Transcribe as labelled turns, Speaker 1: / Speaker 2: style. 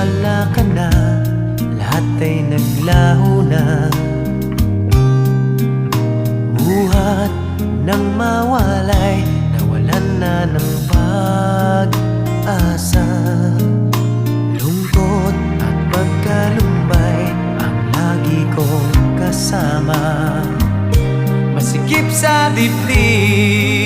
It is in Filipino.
Speaker 1: wala ka na, lahat ay naglaho na. Buhat ng mawalay, nawalan na ng pag-asa. Lungkot at pagkalumbay ang lagi kong kasama. Masikip sa dibdib